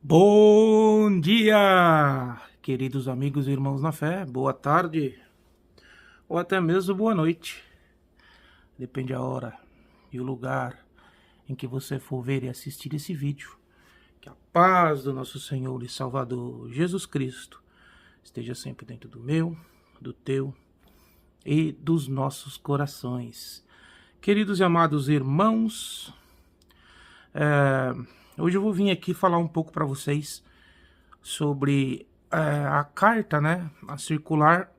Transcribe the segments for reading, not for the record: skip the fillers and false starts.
Bom dia, queridos amigos e irmãos na fé, boa tarde ou até mesmo boa noite, depende a hora e o lugar em que você for ver e assistir esse vídeo. Que a paz do nosso Senhor e Salvador Jesus Cristo esteja sempre dentro do meu, do teu e dos nossos corações. Queridos e amados irmãos, hoje eu vou vir aqui falar um pouco para vocês sobre a carta, a circular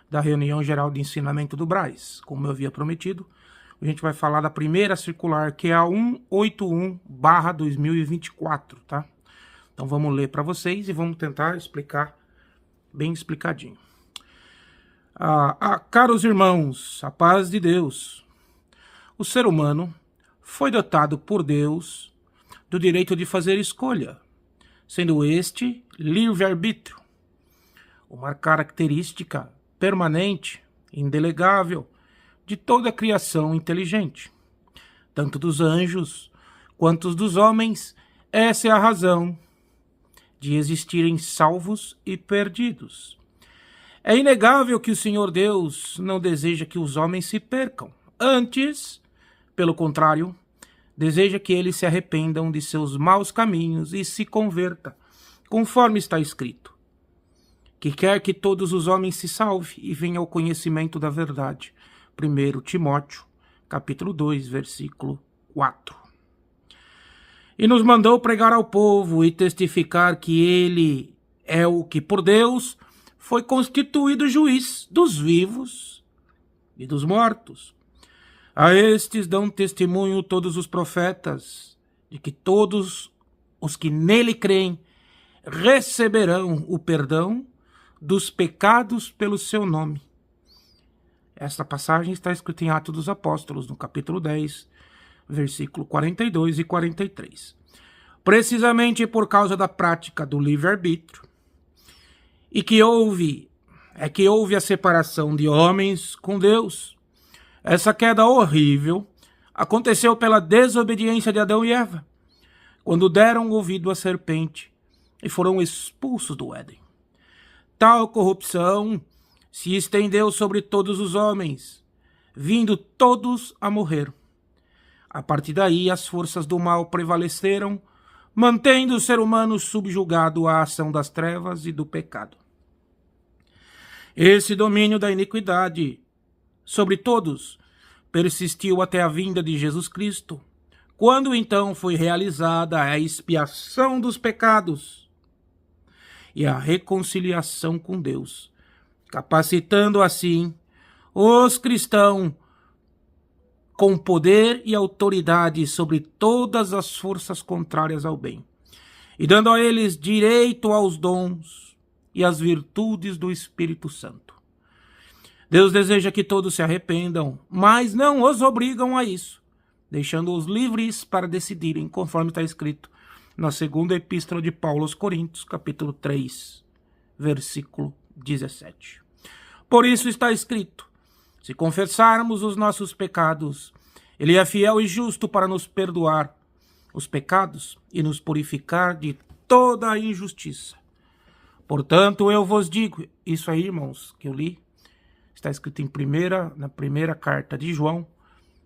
da Reunião Geral de Ensinamento do Brás. Como eu havia prometido, a gente vai falar da primeira circular, que é a 181/2024, tá? Então vamos ler para vocês e vamos tentar explicar bem explicadinho. Caros irmãos, a paz de Deus. O ser humano foi dotado por Deus do direito de fazer escolha, sendo este livre-arbítrio, uma característica permanente, indelegável, de toda a criação inteligente, tanto dos anjos quanto dos homens. Essa é a razão de existirem salvos e perdidos. É inegável que o Senhor Deus não deseja que os homens se percam. Antes, pelo contrário, deseja que eles se arrependam de seus maus caminhos e se convertam, conforme está escrito, que quer que todos os homens se salvem e venham ao conhecimento da verdade. 1 Timóteo, capítulo 2, versículo 4. E nos mandou pregar ao povo e testificar que ele é o que por Deus foi constituído juiz dos vivos e dos mortos. A estes dão testemunho todos os profetas, de que todos os que nele creem receberão o perdão dos pecados pelo seu nome. Esta passagem está escrita em Atos dos Apóstolos, no capítulo 10, versículo 42 e 43. Precisamente por causa da prática do livre-arbítrio, e que houve a separação de homens com Deus. Essa queda horrível aconteceu pela desobediência de Adão e Eva, quando deram ouvido à serpente e foram expulsos do Éden. Tal corrupção se estendeu sobre todos os homens, vindo todos a morrer. A partir daí, as forças do mal prevaleceram, mantendo o ser humano subjugado à ação das trevas e do pecado. Esse domínio da iniquidade sobre todos persistiu até a vinda de Jesus Cristo, quando então foi realizada a expiação dos pecados e a reconciliação com Deus, capacitando assim os cristãos com poder e autoridade sobre todas as forças contrárias ao bem, e dando a eles direito aos dons e às virtudes do Espírito Santo. Deus deseja que todos se arrependam, mas não os obrigam a isso, deixando-os livres para decidirem, conforme está escrito na segunda epístola de Paulo aos Coríntios, capítulo 3, versículo 17. Por isso está escrito: se confessarmos os nossos pecados, Ele é fiel e justo para nos perdoar os pecados e nos purificar de toda a injustiça. Portanto, eu vos digo, isso aí, irmãos, que eu li, está escrito na primeira carta de João,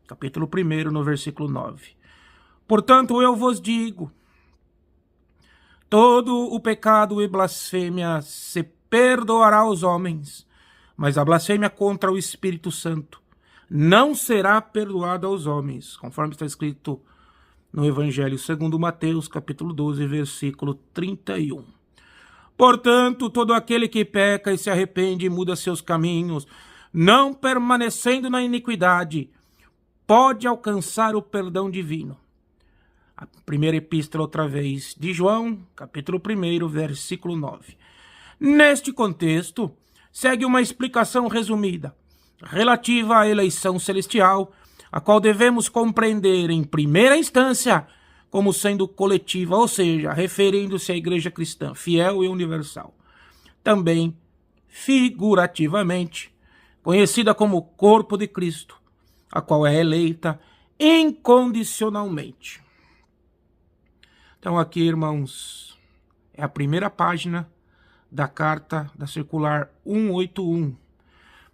capítulo 1, no versículo 9. Portanto, eu vos digo, todo o pecado e blasfêmia se perdoará aos homens, mas a blasfêmia contra o Espírito Santo não será perdoada aos homens, conforme está escrito no Evangelho segundo Mateus, capítulo 12, versículo 31. Portanto, todo aquele que peca e se arrepende e muda seus caminhos, não permanecendo na iniquidade, pode alcançar o perdão divino. A primeira epístola, outra vez, de João, capítulo 1, versículo 9. Neste contexto, segue uma explicação resumida, relativa à eleição celestial, a qual devemos compreender em primeira instância como sendo coletiva, ou seja, referindo-se à igreja cristã, fiel e universal. Também, figurativamente, conhecida como corpo de Cristo, a qual é eleita incondicionalmente. Então aqui, irmãos, É a primeira página da carta da circular 181.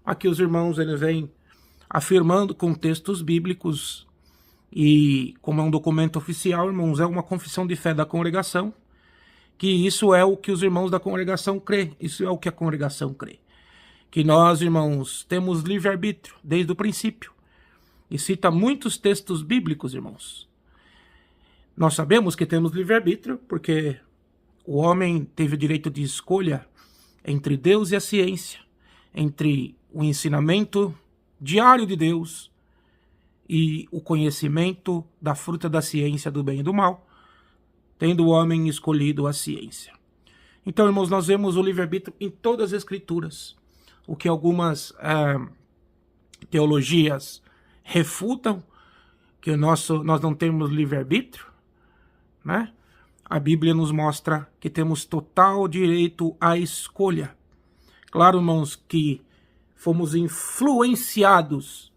Aqui os irmãos eles vêm afirmando com textos bíblicos e como é um documento oficial, irmãos, é uma confissão de fé da congregação, que isso é o que os irmãos da congregação crê, isso é o que a congregação crê. Que nós, irmãos, temos livre-arbítrio desde o princípio. E cita muitos textos bíblicos, irmãos. Nós sabemos que temos livre-arbítrio porque o homem teve o direito de escolha entre Deus e a ciência, entre o ensinamento diário de Deus e o conhecimento da fruta da ciência do bem e do mal, tendo o homem escolhido a ciência. Então, irmãos, nós vemos o livre-arbítrio em todas as escrituras, o que algumas teologias refutam, que nós não temos livre-arbítrio, né? A Bíblia nos mostra que temos total direito à escolha. Claro, irmãos, que fomos influenciados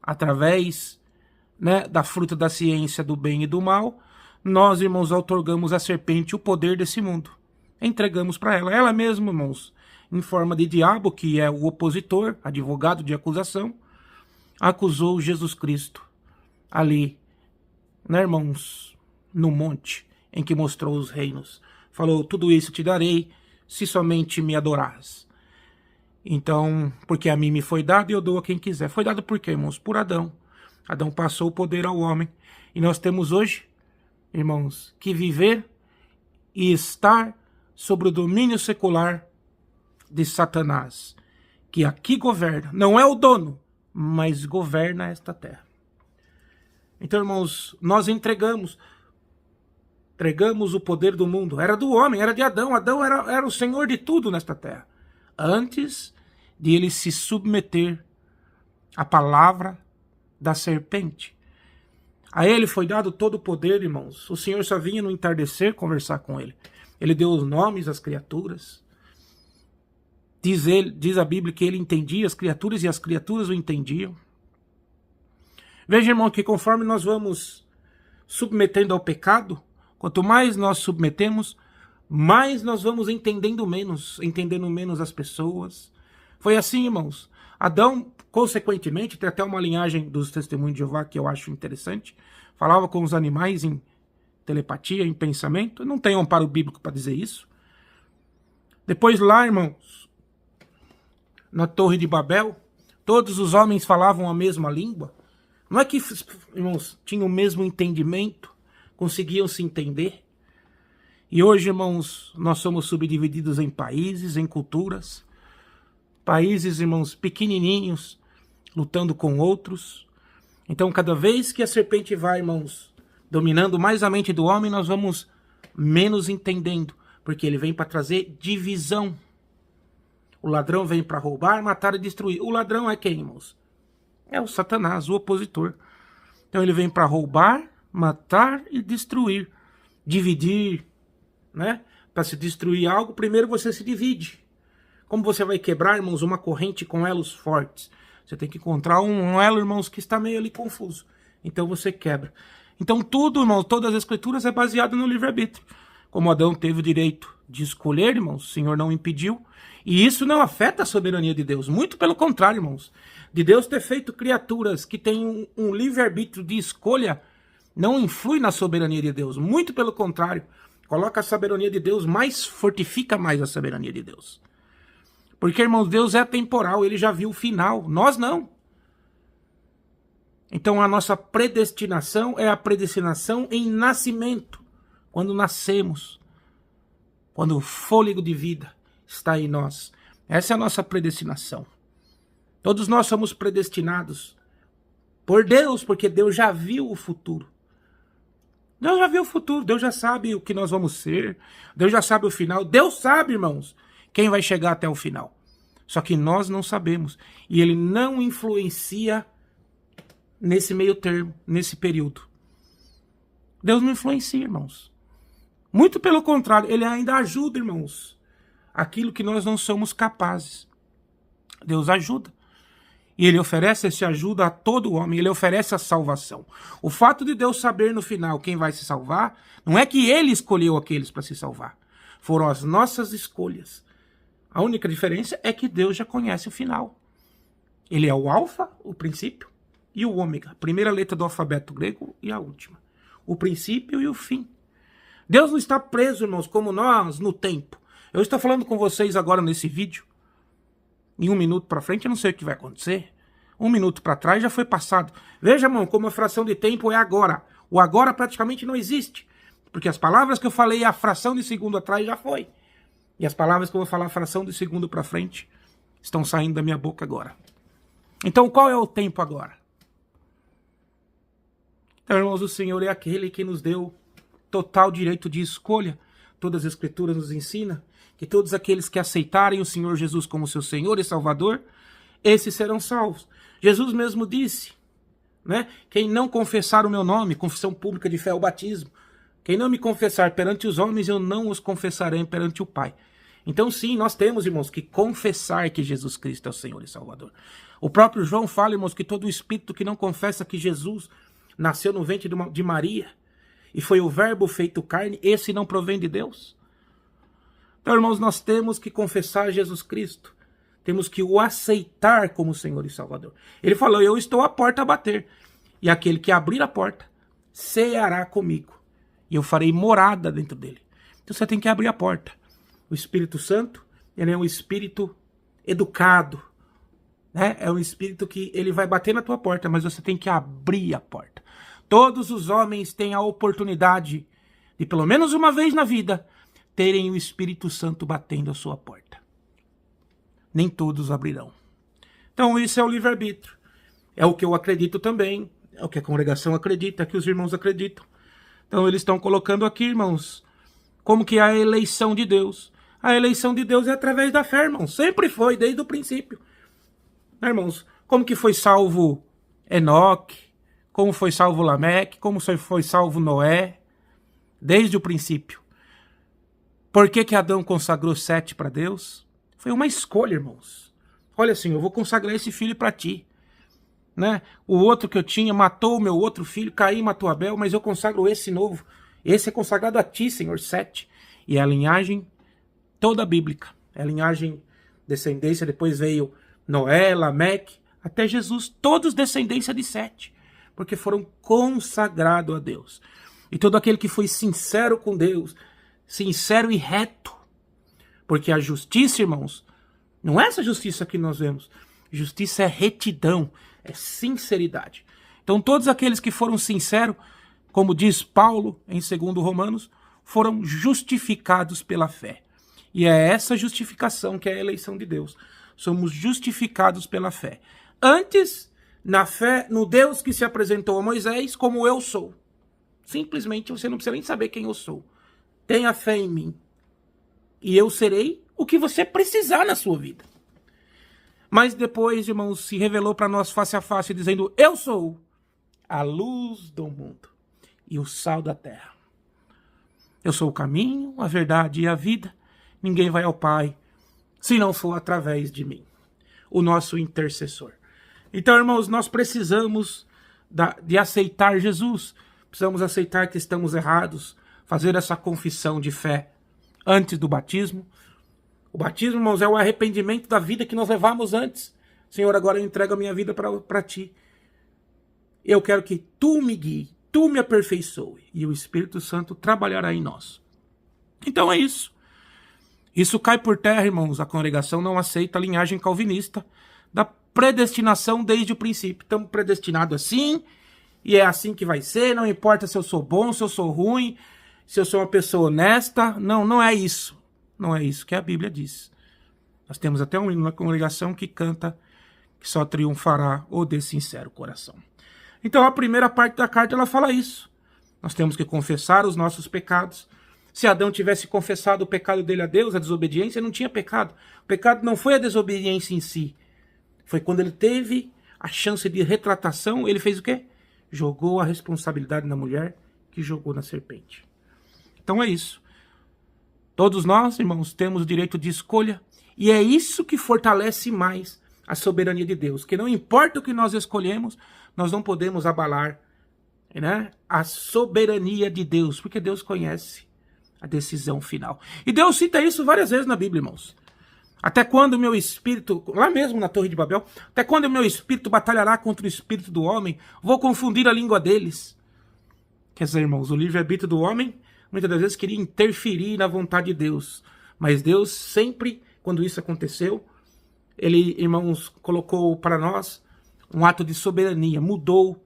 através, né, da fruta da ciência do bem e do mal. Nós, irmãos, outorgamos à serpente o poder desse mundo. Entregamos para ela. Ela mesma, irmãos, em forma de diabo, que é o opositor, advogado de acusação, acusou Jesus Cristo ali, né, irmãos, no monte em que mostrou os reinos. Falou, tudo isso te darei se somente me adorares. Então, porque a mim me foi dado e eu dou a quem quiser. Foi dado por quê, irmãos? Por Adão. Adão passou o poder ao homem. E nós temos hoje, irmãos, que viver e estar sobre o domínio secular de Satanás, que aqui governa. Não é o dono, mas governa esta terra. Então, irmãos, nós entregamos o poder do mundo. Era do homem, era de Adão. Adão era o senhor de tudo nesta terra. Antes de ele se submeter à palavra da serpente. A ele foi dado todo o poder, irmãos. O Senhor só vinha no entardecer conversar com ele. Ele deu os nomes às criaturas. Diz a Bíblia que ele entendia as criaturas e as criaturas o entendiam. Veja, irmão, que conforme nós vamos submetendo ao pecado, quanto mais nós submetemos, mais nós vamos entendendo menos as pessoas. Foi assim, irmãos. Adão, consequentemente, tem até uma linhagem dos testemunhos de Jeová que eu acho interessante. Falava com os animais em telepatia, em pensamento. Não tem amparo bíblico para dizer isso. Depois lá, irmãos, na Torre de Babel, todos os homens falavam a mesma língua. Não é que, irmãos, tinham o mesmo entendimento, conseguiam se entender. E hoje, irmãos, nós somos subdivididos em países, em culturas. Países, irmãos, pequenininhos, lutando com outros. Então, cada vez que a serpente vai, irmãos, dominando mais a mente do homem, nós vamos menos entendendo. Porque ele vem para trazer divisão. O ladrão vem para roubar, matar e destruir. O ladrão é quem, irmãos? É o Satanás, o opositor. Então ele vem para roubar, matar e destruir. Dividir, né? Para se destruir algo, primeiro você se divide. Como você vai quebrar, irmãos, uma corrente com elos fortes? Você tem que encontrar um elo, irmãos, que está meio ali confuso. Então você quebra. Então tudo, irmãos, todas as escrituras é baseado no livre-arbítrio. Como Adão teve o direito de escolher, irmãos, o Senhor não impediu. E isso não afeta a soberania de Deus. Muito pelo contrário, irmãos. De Deus ter feito criaturas que têm um livre-arbítrio de escolha, não influi na soberania de Deus. Muito pelo contrário. Coloca a soberania de Deus fortifica mais a soberania de Deus. Porque, irmãos, Deus é atemporal, ele já viu o final, nós não. Então a nossa predestinação é a predestinação em nascimento, quando nascemos, quando o fôlego de vida está em nós. Essa é a nossa predestinação. Todos nós somos predestinados por Deus, porque Deus já viu o futuro. Deus já viu o futuro, Deus já sabe o que nós vamos ser, Deus já sabe o final, Deus sabe, irmãos, quem vai chegar até o final. Só que nós não sabemos. E ele não influencia nesse meio termo, nesse período. Deus não influencia, irmãos. Muito pelo contrário, ele ainda ajuda, irmãos, aquilo que nós não somos capazes. Deus ajuda. E ele oferece essa ajuda a todo homem, ele oferece a salvação. O fato de Deus saber no final quem vai se salvar, não é que ele escolheu aqueles para se salvar. Foram as nossas escolhas. A única diferença é que Deus já conhece o final. Ele é o alfa, o princípio, e o ômega. A primeira letra do alfabeto grego e a última. O princípio e o fim. Deus não está preso, irmãos, como nós, no tempo. Eu estou falando com vocês agora nesse vídeo. Em 1 minuto para frente, eu não sei o que vai acontecer. 1 minuto para trás já foi passado. Veja, irmão, como a fração de tempo é agora. O agora praticamente não existe. Porque as palavras que eu falei a fração de segundo atrás já foi. E as palavras que eu vou falar a fração de segundo para frente estão saindo da minha boca agora. Então, qual é o tempo agora? Então, irmãos, o Senhor é aquele que nos deu total direito de escolha. Todas as Escrituras nos ensinam que todos aqueles que aceitarem o Senhor Jesus como seu Senhor e Salvador, esses serão salvos. Jesus mesmo disse, né? Quem não confessar o meu nome, confissão pública de fé é o batismo. Quem não me confessar perante os homens, eu não os confessarei perante o Pai. Então sim, nós temos, irmãos, que confessar que Jesus Cristo é o Senhor e Salvador. O próprio João fala, irmãos, que todo espírito que não confessa que Jesus nasceu no ventre de Maria e foi o verbo feito carne, esse não provém de Deus. Então, irmãos, nós temos que confessar Jesus Cristo. Temos que o aceitar como Senhor e Salvador. Ele falou, eu estou à porta a bater. E aquele que abrir a porta, ceará comigo. E eu farei morada dentro dele. Então você tem que abrir a porta. O Espírito Santo, ele é um espírito educado. Né? É um espírito que ele vai bater na tua porta, mas você tem que abrir a porta. Todos os homens têm a oportunidade de, pelo menos uma vez na vida, terem o Espírito Santo batendo a sua porta. Nem todos abrirão. Então isso é o livre-arbítrio. É o que eu acredito também, é o que a congregação acredita, é o que os irmãos acreditam. Então eles estão colocando aqui, irmãos, como que é a eleição de Deus. A eleição de Deus é através da fé, irmãos. Sempre foi, desde o princípio. Né, irmãos? Como que foi salvo Enoque, como foi salvo Lameque, como foi salvo Noé, desde o princípio. Por que Adão consagrou Sete para Deus? Foi uma escolha, irmãos. Olha assim, eu vou consagrar esse filho para ti. Né? O outro que eu tinha matou o meu outro filho, Caim matou Abel, mas eu consagro esse novo. Esse é consagrado a ti, Senhor, Sete. E é a linhagem toda bíblica. É a linhagem descendência, depois veio Noé, Lameque, até Jesus, todos descendência de Sete. Porque foram consagrados a Deus. E todo aquele que foi sincero com Deus, sincero e reto. Porque a justiça, irmãos, não é essa justiça que nós vemos. Justiça é retidão, é sinceridade. Então todos aqueles que foram sinceros, como diz Paulo em 2 Romanos, foram justificados pela fé. E é essa justificação que é a eleição de Deus. Somos justificados pela fé. Antes, na fé, no Deus que se apresentou a Moisés como eu sou. Simplesmente você não precisa nem saber quem eu sou. Tenha fé em mim. E eu serei o que você precisar na sua vida. Mas depois, irmãos, se revelou para nós face a face, dizendo, eu sou a luz do mundo e o sal da terra. Eu sou o caminho, a verdade e a vida. Ninguém vai ao Pai se não for através de mim, o nosso intercessor. Então, irmãos, nós precisamos de aceitar Jesus. Precisamos aceitar que estamos errados, fazer essa confissão de fé antes do batismo. O batismo, irmãos, é o arrependimento da vida que nós levamos antes. Senhor, agora eu entrego a minha vida para ti. Eu quero que tu me guie, tu me aperfeiçoe. E o Espírito Santo trabalhará em nós. Então é isso. Isso cai por terra, irmãos. A congregação não aceita a linhagem calvinista da predestinação desde o princípio. Estamos predestinados assim, e é assim que vai ser. Não importa se eu sou bom, se eu sou ruim, se eu sou uma pessoa honesta. Não, não é isso. Não é isso que a Bíblia diz. Nós temos até um hino na congregação que canta que só triunfará o de sincero coração. Então a primeira parte da carta ela fala isso. Nós temos que confessar os nossos pecados. Se Adão tivesse confessado o pecado dele a Deus, a desobediência, não tinha pecado. O pecado não foi a desobediência em si. Foi quando ele teve a chance de retratação, ele fez o quê? Jogou a responsabilidade na mulher que jogou na serpente. Então é isso. Todos nós, irmãos, temos o direito de escolha. E é isso que fortalece mais a soberania de Deus. Que não importa o que nós escolhemos, nós não podemos abalar, né, a soberania de Deus. Porque Deus conhece a decisão final. E Deus cita isso várias vezes na Bíblia, irmãos. Até quando o meu espírito, lá mesmo na Torre de Babel, até quando o meu espírito batalhará contra o espírito do homem, vou confundir a língua deles. Quer dizer, irmãos, o livre-arbítrio do homem, muitas das vezes queria interferir na vontade de Deus. Mas Deus sempre, quando isso aconteceu, Ele, irmãos, colocou para nós um ato de soberania, mudou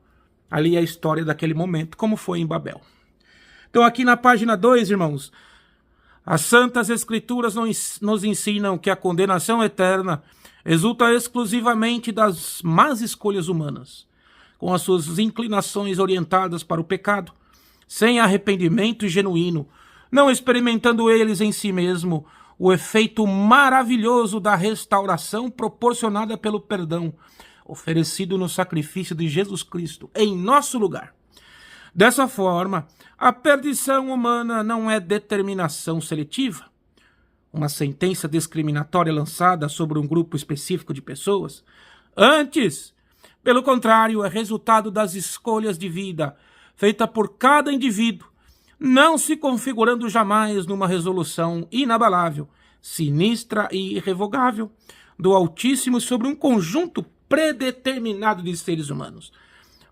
ali a história daquele momento, como foi em Babel. Então aqui na página 2, irmãos, as Santas Escrituras nos ensinam que a condenação eterna resulta exclusivamente das más escolhas humanas, com as suas inclinações orientadas para o pecado, sem arrependimento genuíno, não experimentando eles em si mesmo o efeito maravilhoso da restauração proporcionada pelo perdão, oferecido no sacrifício de Jesus Cristo em nosso lugar. Dessa forma, a perdição humana não é determinação seletiva, uma sentença discriminatória lançada sobre um grupo específico de pessoas. Antes, pelo contrário, é resultado das escolhas de vida feita por cada indivíduo, não se configurando jamais numa resolução inabalável, sinistra e irrevogável do Altíssimo sobre um conjunto predeterminado de seres humanos,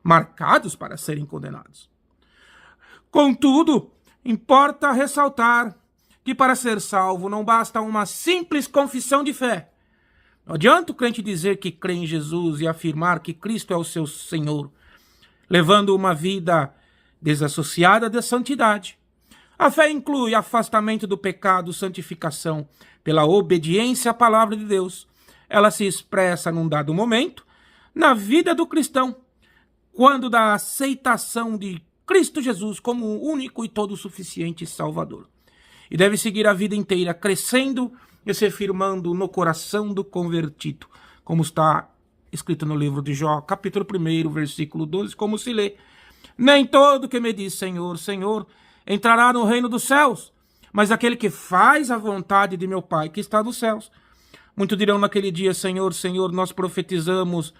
marcados para serem condenados. Contudo, importa ressaltar que para ser salvo não basta uma simples confissão de fé. Não adianta o crente dizer que crê em Jesus e afirmar que Cristo é o seu Senhor, levando uma vida desassociada da santidade. A fé inclui afastamento do pecado, santificação pela obediência à palavra de Deus. Ela se expressa num dado momento na vida do cristão, quando da aceitação de Cristo Jesus como o único e todo suficiente Salvador. E deve seguir a vida inteira crescendo e se firmando no coração do convertido, como está escrito no livro de Jó, capítulo 1, versículo 12, como se lê: nem todo que me diz Senhor, Senhor, entrará no reino dos céus, mas aquele que faz a vontade de meu Pai que está nos céus. Muitos dirão naquele dia: Senhor, Senhor, nós profetizamos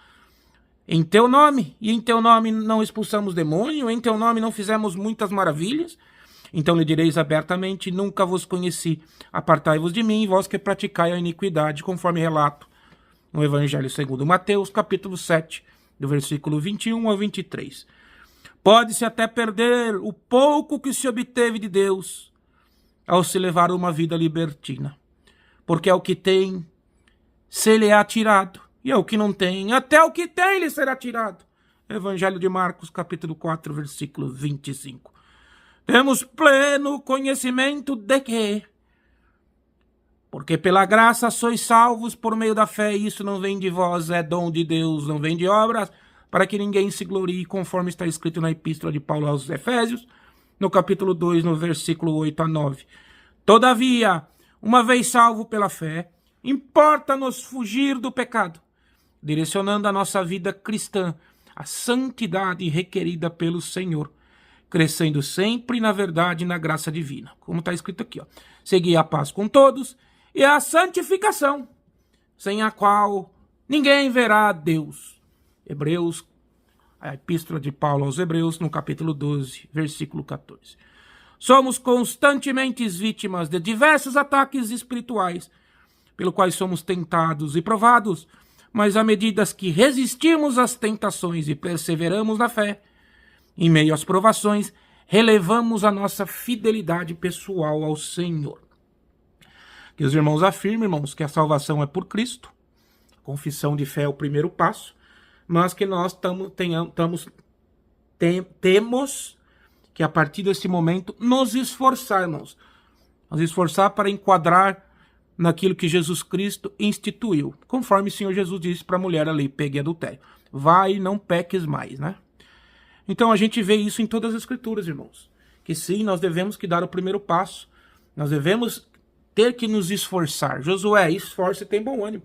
em teu nome, e em teu nome não expulsamos demônio, em teu nome não fizemos muitas maravilhas. Então lhe direis abertamente: nunca vos conheci, apartai-vos de mim, vós que praticai a iniquidade, conforme relato no Evangelho segundo Mateus, capítulo 7, do versículo 21 ao 23. Pode-se até perder o pouco que se obteve de Deus ao se levar uma vida libertina, porque ao que tem se lhe é tirado, e ao que não tem, até o que tem lhe será tirado. Evangelho de Marcos, capítulo 4, versículo 25. Temos pleno conhecimento de que, porque pela graça sois salvos por meio da fé, e isso não vem de vós, é dom de Deus, não vem de obras, para que ninguém se glorie, conforme está escrito na Epístola de Paulo aos Efésios, no capítulo 2, no versículo 8 a 9. Todavia, uma vez salvo pela fé, importa-nos fugir do pecado, direcionando a nossa vida cristã à santidade requerida pelo Senhor, crescendo sempre na verdade e na graça divina. Como está escrito aqui, ó: segui a paz com todos e a santificação, sem a qual ninguém verá a Deus. Hebreus, a Epístola de Paulo aos Hebreus, no capítulo 12, versículo 14. Somos constantemente vítimas de diversos ataques espirituais, pelo quais somos tentados e provados, mas à medida que resistimos às tentações e perseveramos na fé, em meio às provações, relevamos a nossa fidelidade pessoal ao Senhor. Que os irmãos afirmem, irmãos, que a salvação é por Cristo. A confissão de fé é o primeiro passo, mas que nós temos que, a partir desse momento, nos esforçar, irmãos. Nos esforçar para enquadrar naquilo que Jesus Cristo instituiu, conforme o Senhor Jesus disse para a mulher ali: pegue adultério. Vai e não peques mais, né? Então a gente vê isso em todas as Escrituras, irmãos. Que sim, nós devemos que dar o primeiro passo. Nós devemos ter que nos esforçar. Josué, esforça e tem bom ânimo.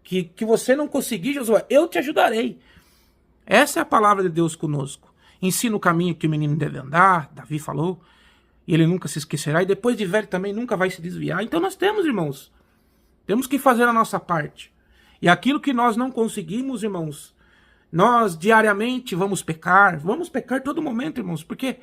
Que você não conseguir, Josué, eu te ajudarei. Essa é a palavra de Deus conosco. Ensina o caminho que o menino deve andar, Davi falou, e ele nunca se esquecerá, e depois de velho também nunca vai se desviar. Então nós temos, irmãos, temos que fazer a nossa parte. E aquilo que nós não conseguimos, irmãos, nós diariamente vamos pecar todo momento, irmãos, porque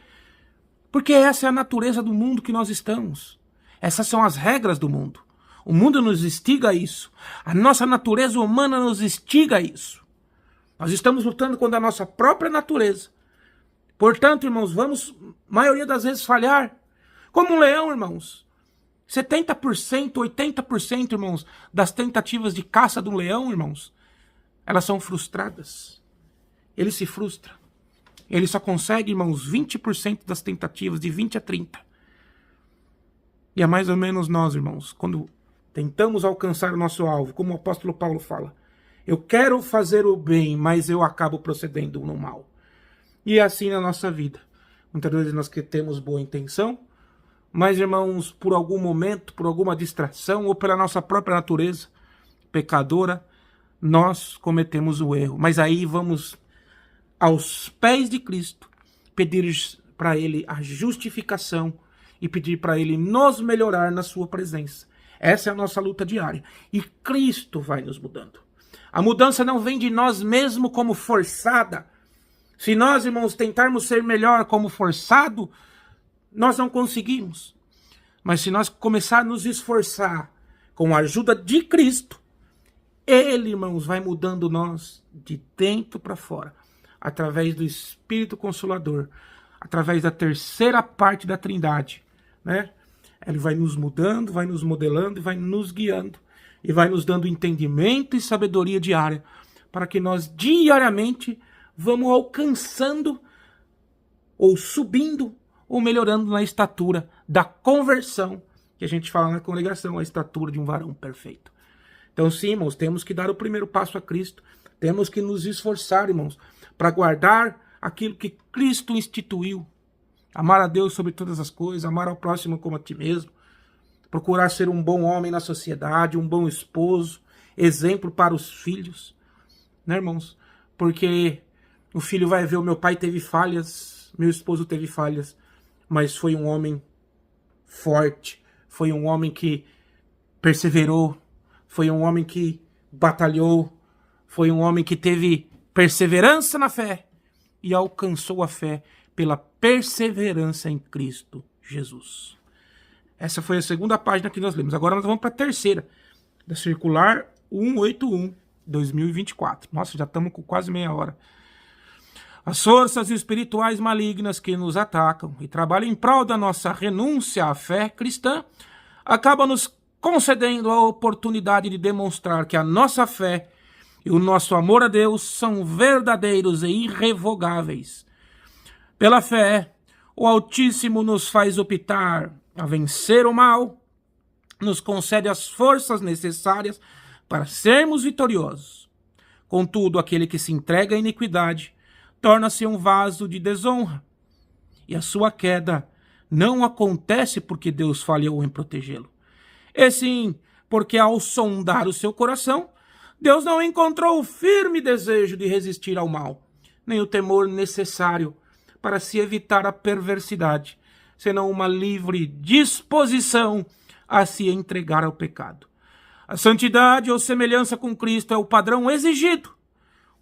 Porque essa é a natureza do mundo que nós estamos. Essas são as regras do mundo. O mundo nos instiga a isso. A nossa natureza humana nos instiga a isso. Nós estamos lutando contra a nossa própria natureza. Portanto, irmãos, vamos, maioria das vezes, falhar. Como um leão, irmãos. 70%, 80%, irmãos, das tentativas de caça do leão, irmãos, elas são frustradas. Ele se frustra. Ele só consegue, irmãos, 20% das tentativas, de 20 a 30. E é mais ou menos nós, irmãos, quando tentamos alcançar o nosso alvo, como o apóstolo Paulo fala. Eu quero fazer o bem, mas eu acabo procedendo no mal. E é assim na nossa vida. Muitas vezes nós que temos boa intenção, mas, irmãos, por algum momento, por alguma distração, ou pela nossa própria natureza pecadora, nós cometemos o erro. Mas aí vamos aos pés de Cristo, pedir para Ele a justificação e pedir para Ele nos melhorar na sua presença. Essa é a nossa luta diária. E Cristo vai nos mudando. A mudança não vem de nós mesmos como forçada. Se nós, irmãos, tentarmos ser melhor como forçado, nós não conseguimos. Mas se nós começarmos a nos esforçar com a ajuda de Cristo, Ele, irmãos, vai mudando nós de dentro para fora. Através do Espírito Consolador. Através da terceira parte da Trindade. Né? Ele vai nos mudando, vai nos modelando e vai nos guiando. E vai nos dando entendimento e sabedoria diária. Para que nós diariamente vamos alcançando ou subindo ou melhorando na estatura da conversão, que a gente fala na congregação, a estatura de um varão perfeito. Então sim, irmãos, temos que dar o primeiro passo a Cristo, temos que nos esforçar, irmãos, para guardar aquilo que Cristo instituiu, amar a Deus sobre todas as coisas, amar ao próximo como a ti mesmo, procurar ser um bom homem na sociedade, um bom esposo, exemplo para os filhos, né, irmãos? Porque o filho vai ver, o meu pai teve falhas, meu esposo teve falhas, mas foi um homem forte, foi um homem que perseverou, foi um homem que batalhou, foi um homem que teve perseverança na fé e alcançou a fé pela perseverança em Cristo Jesus. Essa foi a segunda página que nós lemos. Agora nós vamos para a terceira, da Circular 181, 2024. Nossa, já estamos com quase meia hora. As forças espirituais malignas que nos atacam e trabalham em prol da nossa renúncia à fé cristã acabam nos concedendo a oportunidade de demonstrar que a nossa fé e o nosso amor a Deus são verdadeiros e irrevogáveis. Pela fé, o Altíssimo nos faz optar a vencer o mal, nos concede as forças necessárias para sermos vitoriosos. Contudo, aquele que se entrega à iniquidade torna-se um vaso de desonra, e a sua queda não acontece porque Deus falhou em protegê-lo, e sim porque ao sondar o seu coração, Deus não encontrou o firme desejo de resistir ao mal, nem o temor necessário para se evitar a perversidade, senão uma livre disposição a se entregar ao pecado. A santidade ou semelhança com Cristo é o padrão exigido,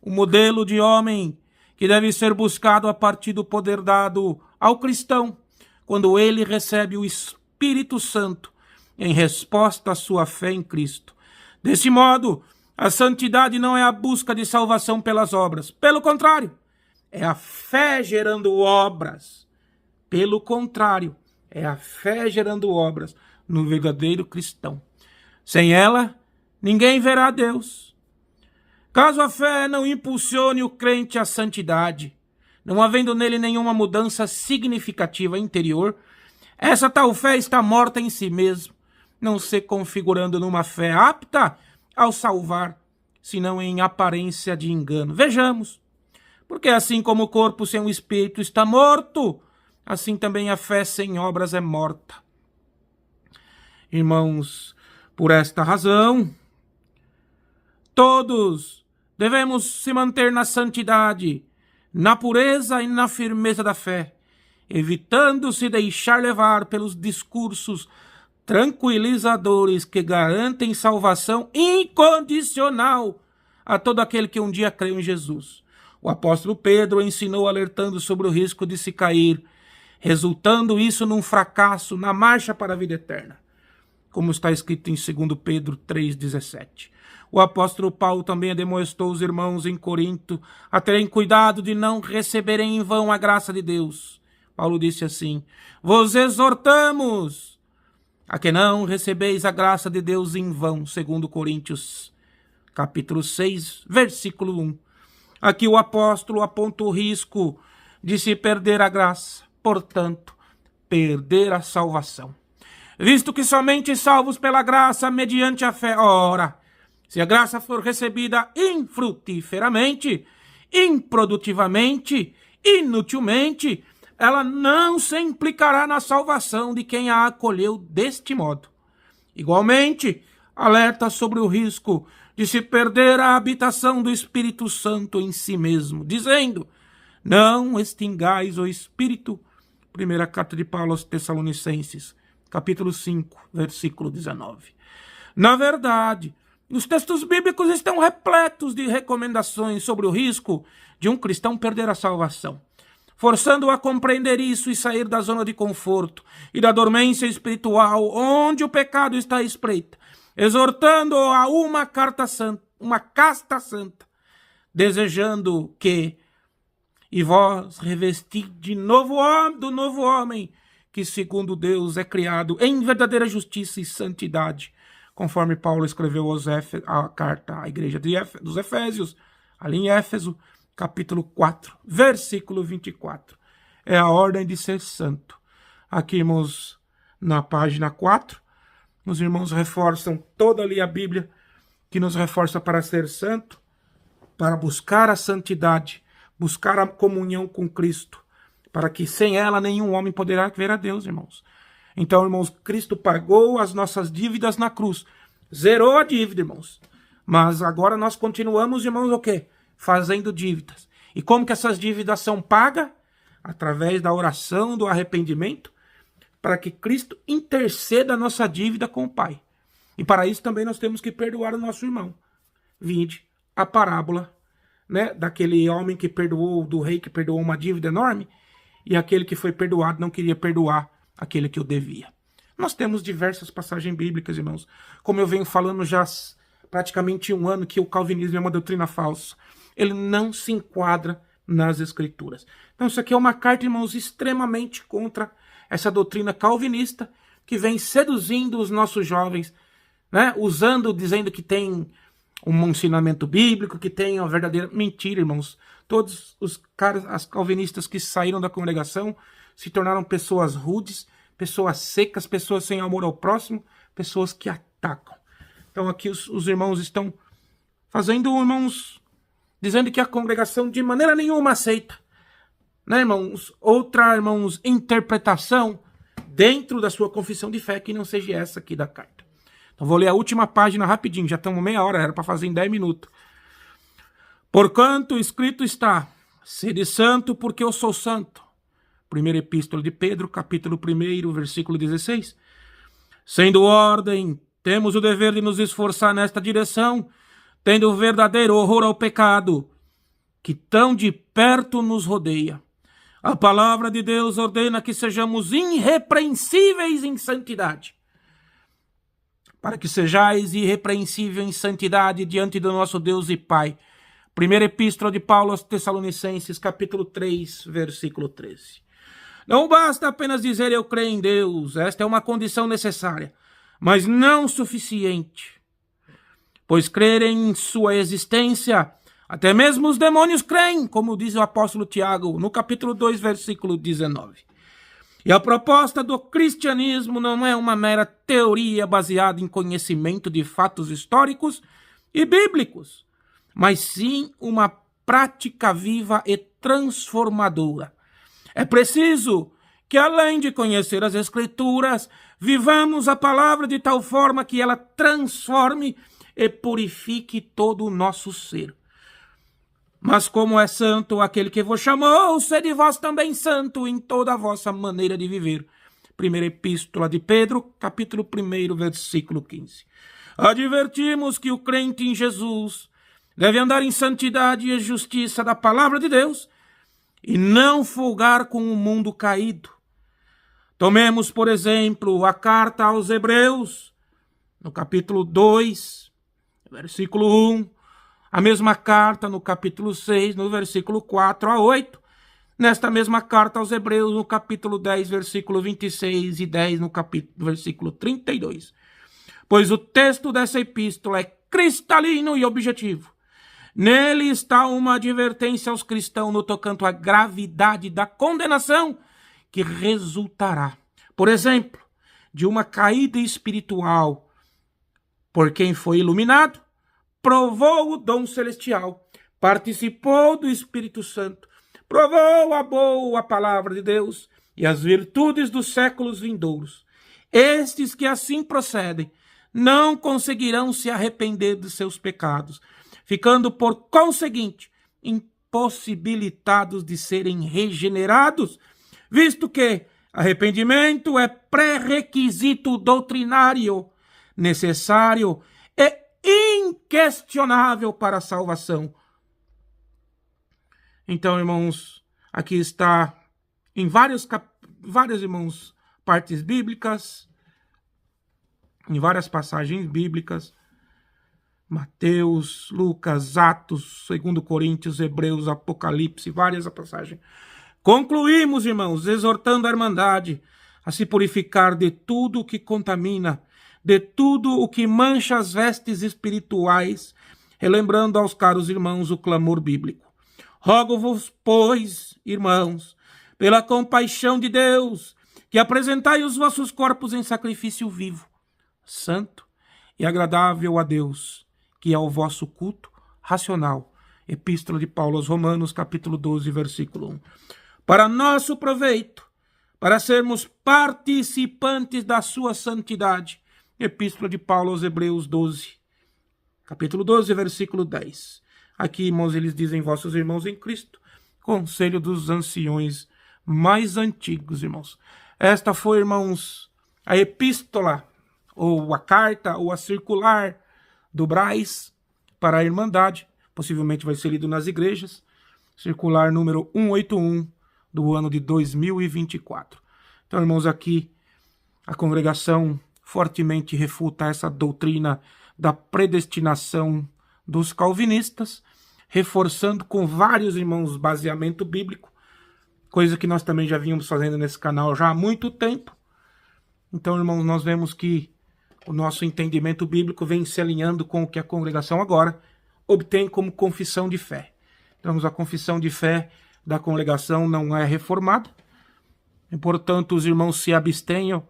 o modelo de homem que deve ser buscado a partir do poder dado ao cristão, quando ele recebe o Espírito Santo em resposta à sua fé em Cristo. Desse modo, a santidade não é a busca de salvação pelas obras. Pelo contrário, é a fé gerando obras. Pelo contrário, é a fé gerando obras no verdadeiro cristão. Sem ela, ninguém verá a Deus. Caso a fé não impulsione o crente à santidade, não havendo nele nenhuma mudança significativa interior, essa tal fé está morta em si mesmo, não se configurando numa fé apta ao salvar, senão em aparência de engano. Vejamos, porque assim como o corpo sem o espírito está morto, assim também a fé sem obras é morta. Irmãos, por esta razão, todos devemos se manter na santidade, na pureza e na firmeza da fé, evitando se deixar levar pelos discursos tranquilizadores que garantem salvação incondicional a todo aquele que um dia creu em Jesus. O apóstolo Pedro ensinou alertando sobre o risco de se cair resultando isso num fracasso na marcha para a vida eterna, como está escrito em 2 Pedro 3,17. O apóstolo Paulo também admoestou os irmãos em Corinto a terem cuidado de não receberem em vão a graça de Deus. Paulo disse assim: vos exortamos a que não recebeis a graça de Deus em vão, 2 Coríntios capítulo 6, versículo 1. Aqui o apóstolo aponta o risco de se perder a graça, portanto, perder a salvação. Visto que somente salvos pela graça mediante a fé, ora, se a graça for recebida infrutíferamente, improdutivamente, inutilmente, ela não se implicará na salvação de quem a acolheu deste modo. Igualmente, alerta sobre o risco de se perder a habitação do Espírito Santo em si mesmo, dizendo: não extingais o Espírito. Primeira carta de Paulo aos Tessalonicenses, capítulo 5, versículo 19. Na verdade, os textos bíblicos estão repletos de recomendações sobre o risco de um cristão perder a salvação, forçando-o a compreender isso e sair da zona de conforto e da dormência espiritual onde o pecado está à espreita, exortando-o a uma casta santa, desejando que e vós revestir de do novo homem, que segundo Deus é criado em verdadeira justiça e santidade, conforme Paulo escreveu a carta à igreja dos Efésios, ali em Éfeso, capítulo 4, versículo 24. É a ordem de ser santo. Aqui, irmãos, na página 4, os irmãos reforçam toda ali a Bíblia, que nos reforça para ser santo, para buscar a santidade, buscar a comunhão com Cristo, para que sem ela nenhum homem poderá ver a Deus, irmãos. Então, irmãos, Cristo pagou as nossas dívidas na cruz, zerou a dívida, irmãos. Mas agora nós continuamos, irmãos, o quê? Fazendo dívidas. E como que essas dívidas são pagas? Através da oração, do arrependimento, para que Cristo interceda a nossa dívida com o Pai. E para isso também nós temos que perdoar o nosso irmão. Vinde a parábola, né, daquele homem que perdoou, do rei que perdoou uma dívida enorme, e aquele que foi perdoado não queria perdoar aquele que o devia. Nós temos diversas passagens bíblicas, irmãos. Como eu venho falando já praticamente 1 ano que o calvinismo é uma doutrina falsa. Ele não se enquadra nas Escrituras. Então isso aqui é uma carta, irmãos, extremamente contra essa doutrina calvinista que vem seduzindo os nossos jovens, né? Dizendo que tem um ensinamento bíblico, que tem uma verdadeira mentira, irmãos. Todos as calvinistas que saíram da congregação se tornaram pessoas rudes, pessoas secas, pessoas sem amor ao próximo, pessoas que atacam. Então aqui os irmãos estão fazendo, irmãos, dizendo que a congregação de maneira nenhuma aceita, né, irmãos, outra, irmãos, interpretação dentro da sua confissão de fé que não seja essa aqui da carta. Então vou ler a última página rapidinho, já estamos meia hora, era para fazer em 10 minutos. Porquanto escrito está: sede santo porque eu sou santo. Primeira epístola de Pedro, capítulo 1, versículo 16. Sendo ordem, temos o dever de nos esforçar nesta direção, tendo o verdadeiro horror ao pecado, que tão de perto nos rodeia. A palavra de Deus ordena que sejamos irrepreensíveis em santidade, para que sejais irrepreensíveis em santidade diante do nosso Deus e Pai. Primeira epístola de Paulo aos Tessalonicenses, capítulo 3, versículo 13. Não basta apenas dizer eu creio em Deus, esta é uma condição necessária, mas não suficiente. Pois crer em sua existência, até mesmo os demônios creem, como diz o apóstolo Tiago, no capítulo 2, versículo 19. E a proposta do cristianismo não é uma mera teoria baseada em conhecimento de fatos históricos e bíblicos, mas sim uma prática viva e transformadora. É preciso que, além de conhecer as Escrituras, vivamos a palavra de tal forma que ela transforme e purifique todo o nosso ser. Mas como é santo aquele que vos chamou, sede vós também santo em toda a vossa maneira de viver. Primeira epístola de Pedro, capítulo 1, versículo 15. Advertimos que o crente em Jesus deve andar em santidade e justiça da palavra de Deus e não folgar com o mundo caído, Tomemos, por exemplo, a carta aos Hebreus, no capítulo 2, versículo 1, a mesma carta no capítulo 6, no versículo 4 a 8, nesta mesma carta aos Hebreus, no capítulo 10, versículo 26 e 10, no versículo 32. Pois o texto dessa epístola é cristalino e objetivo. Nele está uma advertência aos cristãos no tocante à gravidade da condenação que resultará, por exemplo, de uma caída espiritual por quem foi iluminado, provou o dom celestial, participou do Espírito Santo, provou a boa palavra de Deus e as virtudes dos séculos vindouros. Estes que assim procedem não conseguirão se arrepender de seus pecados, ficando por conseguinte impossibilitados de serem regenerados, visto que arrependimento é pré-requisito doutrinário, necessário e inquestionável para a salvação. Então, irmãos, aqui está em várias, irmãos, partes bíblicas, em várias passagens bíblicas, Mateus, Lucas, Atos, 2 Coríntios, Hebreus, Apocalipse, várias passagens. Concluímos, irmãos, exortando a irmandade a se purificar de tudo o que contamina, de tudo o que mancha as vestes espirituais, relembrando aos caros irmãos o clamor bíblico. Rogo-vos, pois, irmãos, pela compaixão de Deus, que apresentai os vossos corpos em sacrifício vivo, santo e agradável a Deus, que é o vosso culto racional. Epístola de Paulo aos Romanos, capítulo 12, versículo 1. Para nosso proveito, para sermos participantes da sua santidade. Epístola de Paulo aos Hebreus 12, capítulo 12, versículo 10. Aqui, irmãos, eles dizem, vossos irmãos em Cristo, conselho dos anciões mais antigos, irmãos. Esta foi, irmãos, a epístola, ou a carta, ou a circular do Braz para a Irmandade. Possivelmente vai ser lido nas igrejas. Circular número 181 do ano de 2024. Então, irmãos, aqui a congregação fortemente refuta essa doutrina da predestinação dos calvinistas, reforçando com vários, irmãos, baseamento bíblico, coisa que nós também já vínhamos fazendo nesse canal já há muito tempo. Então, irmãos, nós vemos que o nosso entendimento bíblico vem se alinhando com o que a congregação agora obtém como confissão de fé. Então, a confissão de fé da congregação não é reformada, e, portanto, os irmãos se abstenham.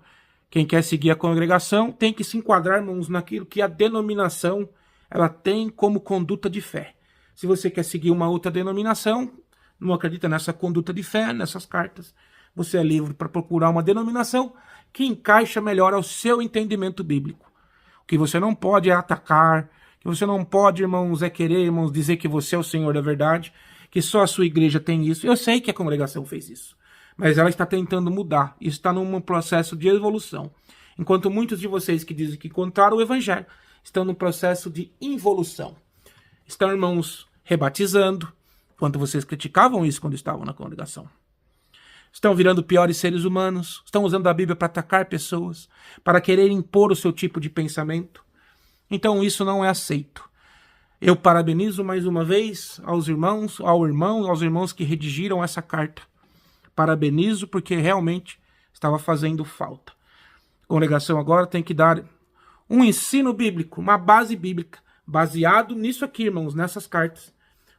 Quem quer seguir a congregação tem que se enquadrar, irmãos, naquilo que a denominação ela tem como conduta de fé. Se você quer seguir uma outra denominação, não acredita nessa conduta de fé, nessas cartas, você é livre para procurar uma denominação que encaixa melhor ao seu entendimento bíblico. O que você não pode é atacar, o que você não pode, irmãos, é querer, irmãos, dizer que você é o Senhor da verdade, que só a sua igreja tem isso. Eu sei que a congregação fez isso, mas ela está tentando mudar, está num processo de evolução. Enquanto muitos de vocês que dizem que encontraram o evangelho estão no processo de involução. Estão, irmãos, rebatizando, enquanto vocês criticavam isso quando estavam na congregação. Estão virando piores seres humanos, estão usando a Bíblia para atacar pessoas, para querer impor o seu tipo de pensamento. Então isso não é aceito. Eu parabenizo mais uma vez aos irmãos, aos irmãos que redigiram essa carta. Parabenizo porque realmente estava fazendo falta. A congregação agora tem que dar um ensino bíblico, uma base bíblica, baseado nisso aqui, irmãos, nessas cartas,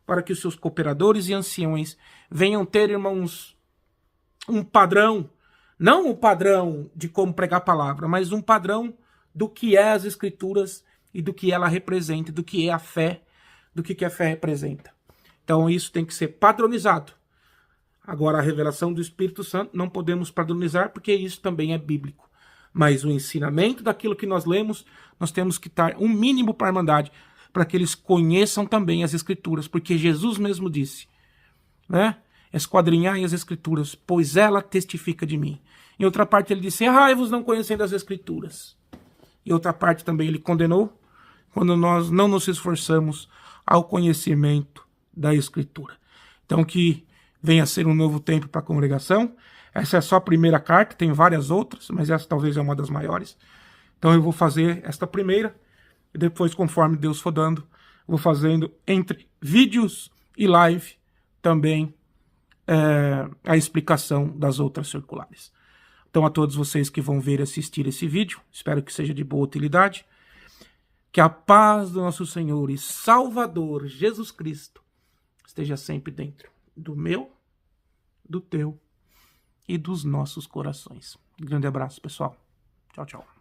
para que os seus cooperadores e anciões venham ter, irmãos, um padrão, não um padrão de como pregar a palavra, mas um padrão do que é as Escrituras e do que ela representa, do que é a fé, do que a fé representa. Então isso tem que ser padronizado. Agora a revelação do Espírito Santo não podemos padronizar porque isso também é bíblico. Mas o ensinamento daquilo que nós lemos, nós temos que dar um mínimo para a Irmandade, para que eles conheçam também as Escrituras, porque Jesus mesmo disse, né? Esquadrinhai as Escrituras, pois ela testifica de mim. Em outra parte ele disse, errai-vos não conhecendo as Escrituras. Em outra parte também ele condenou, quando nós não nos esforçamos ao conhecimento da Escritura. Então que venha a ser um novo tempo para a congregação. Essa é só a primeira carta, tem várias outras, mas essa talvez é uma das maiores. Então eu vou fazer esta primeira, e depois, conforme Deus for dando, vou fazendo entre vídeos e live também a explicação das outras circulares. Então a todos vocês que vão ver e assistir esse vídeo, espero que seja de boa utilidade, que a paz do nosso Senhor e Salvador Jesus Cristo esteja sempre dentro do meu, do teu e dos nossos corações. Grande abraço, pessoal. Tchau, tchau.